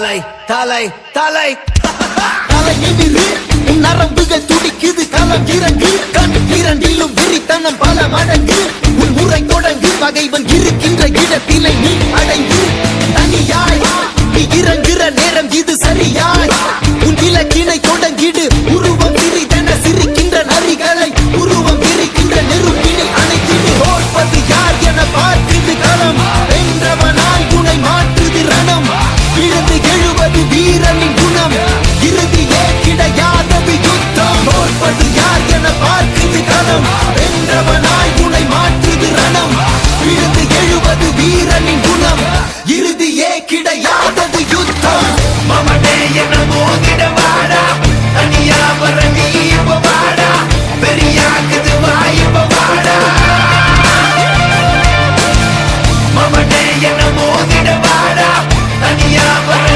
தலை தலை தலை தலையினிலே உன் நரம்புகள் துடிக்குது களம் இறங்கு கண் இரண்டிலும் விரித்தனம் பல மடங்கு உன் முறை தொடங்கு பகைவன் இருக்கின்ற இடத்திலே நீ அடைந்து தனியாய் நீ இறங்குற நேரம் இது சரியாய் உன் இலக்கினை தொடங்கிடு உருவம் சிறிதென சிரிக்கின்ற நரிகளை உருவம் விரிக்கின்ற நெருப்பினை அணைத்திடு தோற்பது யார் என பார்க்குது களம் வென்றவனாய் துணை மாற்றுது ரணம் விழுந்து எழுவது வீரனின் குணம் இறுதியே கிடையாதது யுத்தம் தோற்பது யார் என பார்க்குது களம் வென்றவனாய்